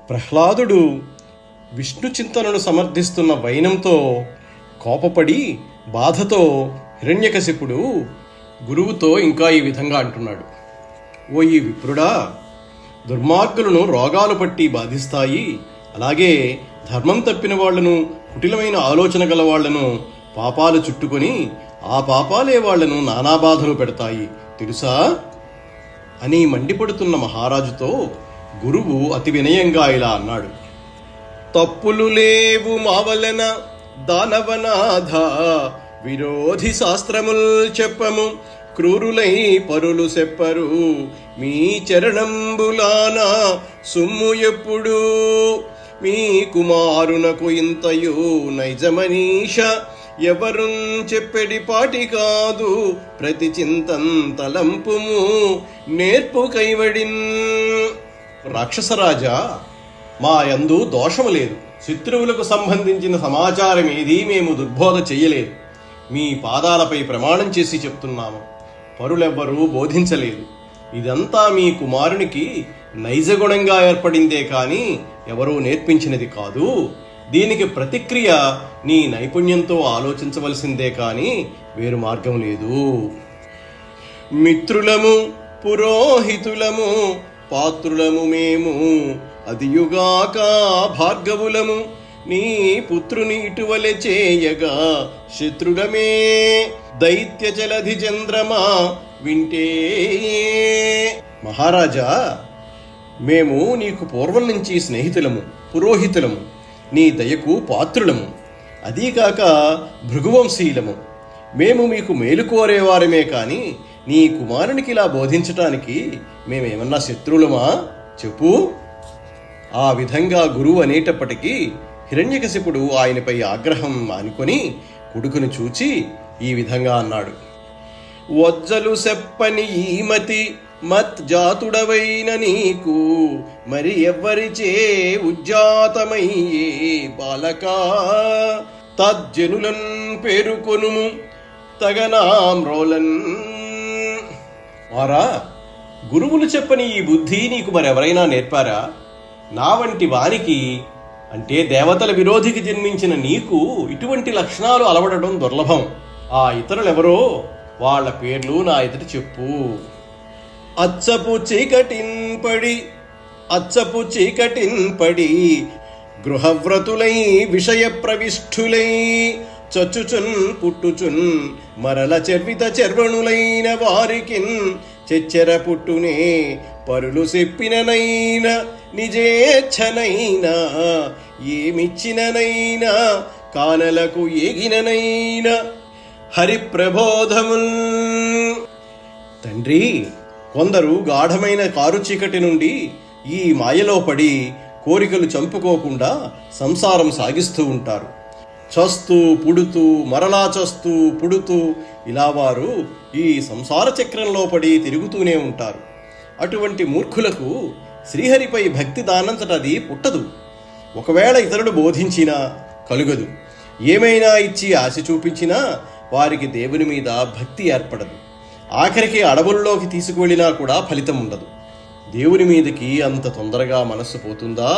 ప్రహ్లాదుడు విష్ణు చింతనను సమర్థిస్తున్న వైనంతో కోపపడి బాధతో హిరణ్యకశిపుడు గురువుతో ఇంకా ఈ విధంగా అంటున్నాడు. ఓ ఈ విప్రుడా, దుర్మార్గులను రోగాలు పట్టి బాధిస్తాయి. అలాగే ధర్మం తప్పిన వాళ్లను, కుటిలమైన ఆలోచన గల వాళ్లను పాపాలు చుట్టుకొని ఆ పాపాలే వాళ్లను నానా బాధలు పెడతాయి తెలుసా అని మండిపడుతున్న మహారాజుతో గురువు అతి వినయంగా ఇలా అన్నాడు. తప్పులు లేవు మావలన దానవనాథ, విరోధి శాస్త్రముల్ చెప్పము, క్రూరులై పరులు చెప్పరు, మీ చరణంబులాన సుమ్ము ఎప్పుడు, మీ కుమారునకు ఇంతయు నైజమనీష, ఎవరు చెప్పెడి పాటి కాదు, ప్రతి చింతం తలంపుము నేర్పు కైవడిన్. రాక్షసరాజా, మా యందు దోషము లేదు. శత్రువులకు సంబంధించిన సమాచారం ఏదీ మేము దుర్బోధ చెయ్యలేదు. మీ పాదాలపై ప్రమాణం చేసి చెప్తున్నాము, పరులెవ్వరూ బోధించలేదు. ఇదంతా మీ కుమారునికి నైజగుణంగా ఏర్పడిందే కాని ఎవరూ నేర్పించినది కాదు. దీనికి ప్రతిక్రియ నీ నైపుణ్యంతో ఆలోచించవలసిందే కాని వేరు మార్గం లేదు. మిత్రులము పురోహితులము పాత్రులము మేము, అదియుగాక భార్గవులము, నీ పుత్రుని ఇటువలె చేయగా శత్రులమే, దైత్య జలధి చంద్రమా వింటే. మహారాజా, మేము నీకు పూర్వం నుంచి స్నేహితులము, పురోహితులము, నీ దయకు పాత్రులము, అదీకాక భృగువంశీలము. మేము మీకు మేలు కోరేవారమే కాని నీ కుమారునికి ఇలా బోధించటానికి మేమేమన్నా శత్రువులమా చెప్పు. ఆ విధంగా గురువు అనేటప్పటికీ హిరణ్యకశిపుడు ఆయనపై ఆగ్రహం మానుకొని కొడుకును చూచి ఈ విధంగా అన్నాడు. వజ్జలు సెప్పని ఈమతి మత్ జాతుడవైన నీకు, మరి ఎవ్వరిచే ఉజ్జాతమయ్యే బాలకా, తజ్జనులన్ పేరుకొనుము తగనామ్రోలన్. వారా, గురువులు చెప్పని ఈ బుద్ధి నీకు మరెవరైనా నేర్పారా? నా వంటి వానికి, అంటే దేవతల విరోధికి జన్మించిన నీకు ఇటువంటి లక్షణాలు అలవడడం దుర్లభం. ఆ ఇతరులెవరో వాళ్ల పేర్లు నా ఎదుట చెప్పు. అచ్చపు చీకటిన్పడి గృహవ్రతులై విషయ ప్రవిష్ఠులై, చచ్చుచున్ పుట్టుచున్ మరల చర్విత చర్వణులైన వారికిన్ చెచ్చెర పుట్టునే, పరులు చెప్పిననైనా నిజేచ్ఛనైనా, ఏమిచ్చిననైనా కానలకు ఏగిననైనా హరిప్రబోధముల్. తండ్రి, కొందరు గాఢమైన కారు చీకటి నుండి ఈ మాయలో పడి కోరికలు చంపుకోకుండా సంసారం సాగిస్తూ ఉంటారు. చస్తూ పుడుతూ మరలా చస్తూ పుడుతూ ఇలా వారు ఈ సంసార చక్రంలో పడి తిరుగుతూనే ఉంటారు. అటువంటి మూర్ఖులకు శ్రీహరిపై భక్తి దానంతటది పుట్టదు. ఒకవేళ ఇతరులు బోధించినా కలుగదు. ఏమైనా ఇచ్చి ఆశ చూపించినా వారికి దేవుని మీద భక్తి ఏర్పడదు. ఆఖరికి అడవుల్లోకి తీసుకువెళ్ళినా కూడా ఫలితం ఉండదు. దేవుని మీదకి అంత తొందరగా మనస్సు పోతుందా?